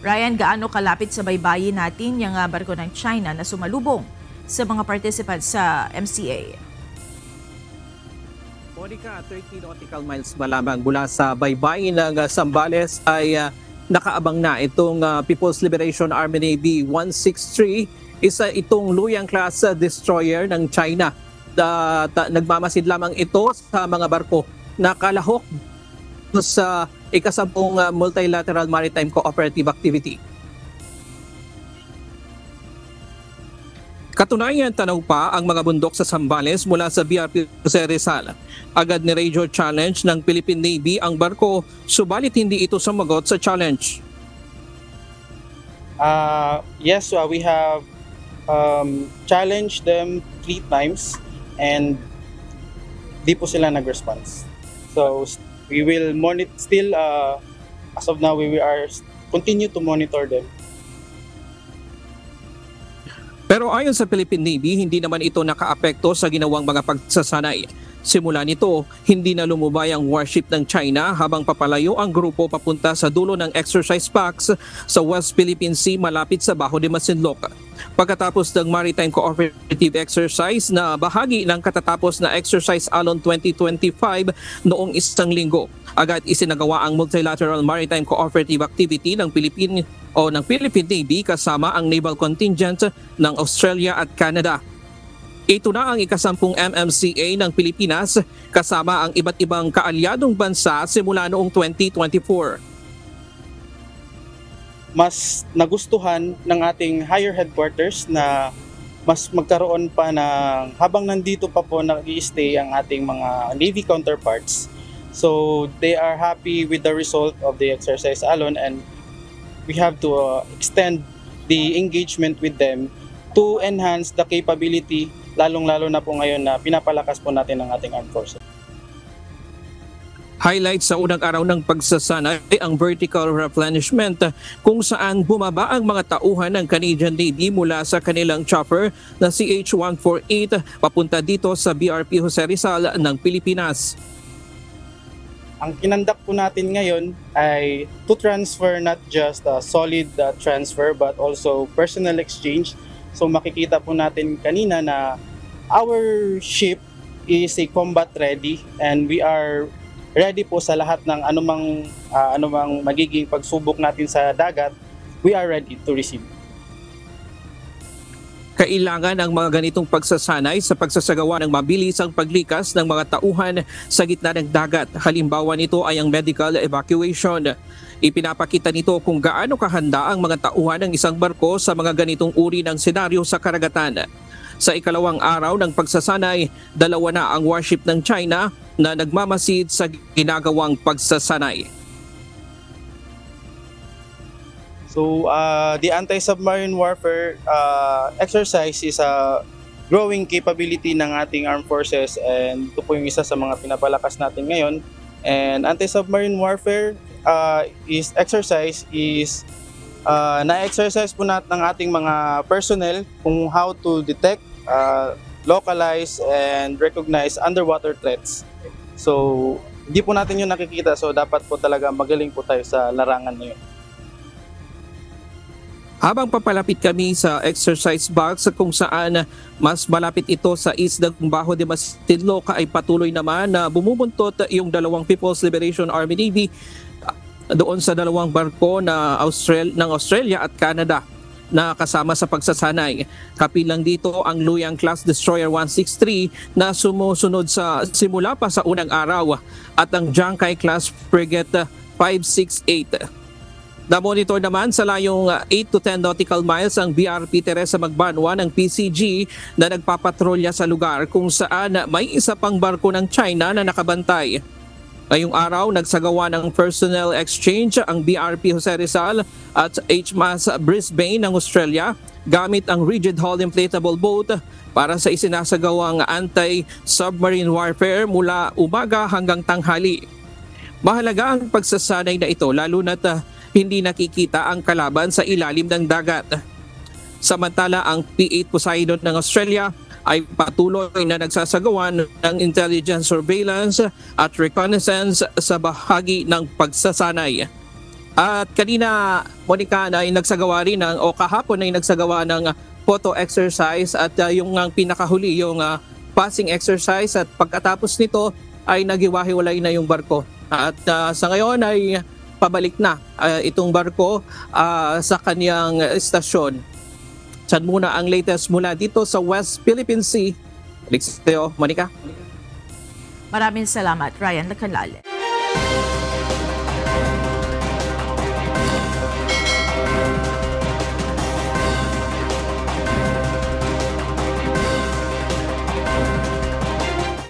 Ryan, gaano kalapit sa baybayin natin yung barko ng China na sumalubong sa mga participants sa MCA? Monica, 30 nautical miles ba lamang mula sa baybayin ng Zambales ay nakaabang na itong People's Liberation Army Navy 163, isa itong Luoyang class destroyer ng China. Nagmamasid lamang ito sa mga barko na kalahok sa ikasampung Multilateral Maritime Cooperative Activity. Katunayan, tanaw pa ang mga bundok sa Zambales mula sa BRP Jose Rizal. Agad ni radio challenge ng Philippine Navy ang barko, subalit hindi ito sumagot sa challenge. Yes, we have challenged them 3 times and di po sila nag-response. So we will monitor still, as of now we are continue to monitor them. Pero ayon sa Philippine Navy, hindi naman ito nakaapekto sa ginawang mga pagsasanay. Simula nito, hindi na lumubay ang warship ng China habang papalayo ang grupo papunta sa dulo ng exercise box sa West Philippine Sea malapit sa Bajo de Masinloc. Pagkatapos ng Maritime Cooperative Exercise na bahagi ng katatapos na Exercise Alon 2025 noong isang linggo, agad isinagawa ang Multilateral Maritime Cooperative Activity ng Philippine Navy kasama ang naval contingent ng Australia at Canada. Ito na ang ikasampung MMCA ng Pilipinas kasama ang iba't ibang kaalyadong bansa simula noong 2024. Mas nagustuhan ng ating higher headquarters na mas magkaroon pa ng habang nandito pa po nag-i-stay ang ating mga Navy counterparts. So they are happy with the result of the exercise Alon, and we have to extend the engagement with them to enhance the capability, lalong-lalo na po ngayon na pinapalakas po natin ang ating armed forces. Highlight sa unang araw ng pagsasanay ang vertical replenishment kung saan bumaba ang mga tauhan ng Canadian Navy mula sa kanilang chopper na CH-148 papunta dito sa BRP Jose Rizal ng Pilipinas. Ang kinandak po natin ngayon ay to transfer not just a solid transfer but also personnel exchange. So makikita po natin kanina na our ship is a combat ready and we are ready po sa lahat ng anumang magiging pagsubok natin sa dagat. We are ready to receive. Kailangan ang mga ganitong pagsasanay sa pagsasagawa ng mabilisang paglikas ng mga tauhan sa gitna ng dagat. Halimbawa nito ay ang medical evacuation. Ipinapakita nito kung gaano kahanda ang mga tauhan ng isang barko sa mga ganitong uri ng senaryo sa karagatan. Sa ikalawang araw ng pagsasanay, 2 na ang warship ng China na nagmamasid sa ginagawang pagsasanay. So the anti-submarine warfare exercise is a growing capability ng ating armed forces, and ito po yung isa sa mga pinapalakas natin ngayon. And anti-submarine warfare exercise is na-exercise po natin ng ating mga personnel kung how to detect, localize, and recognize underwater threats. So hindi po natin yun nakikita, so dapat po talaga magaling po tayo sa larangan na yun. Habang papalapit kami sa exercise box kung saan mas malapit ito sa isdang Bajo de Masinloc, ay patuloy naman na bumubuntot yung 2 People's Liberation Army Navy doon sa 2 barko ng Australia at Canada na kasama sa pagsasanay. Kapilang dito ang Luoyang class destroyer 163 na sumusunod sa simula pa sa unang araw at ang Jiangkai class frigate 568. Na-monitor naman sa layong 8 to 10 nautical miles ang BRP Teresa Magbanwa ng PCG na nagpapatrolya sa lugar kung saan may isa pang barko ng China na nakabantay. Ngayong araw, nagsagawa ng personnel exchange ang BRP Jose Rizal at HMAS Brisbane ng Australia gamit ang rigid hull inflatable boat para sa isinasagawang anti-submarine warfare mula umaga hanggang tanghali. Mahalaga ang pagsasanay na ito lalo na't hindi nakikita ang kalaban sa ilalim ng dagat. Samantala, ang P-8 Poseidon ng Australia ay patuloy na nagsasagawa ng intelligence surveillance at reconnaissance sa bahagi ng pagsasanay. At kanina, Monica, na ay nagsagawa rin o kahapon ay nagsagawa ng photo exercise at yung pinakahuli, yung passing exercise, at pagkatapos nito ay nagiwahiwalay na yung barko. At sa ngayon ay pabalik na itong barko sa kanyang estasyon. Diyan muna ang latest mula dito sa West Philippine Sea. Balik sa'yo, Monica. Maraming salamat, Ryan Lacalale.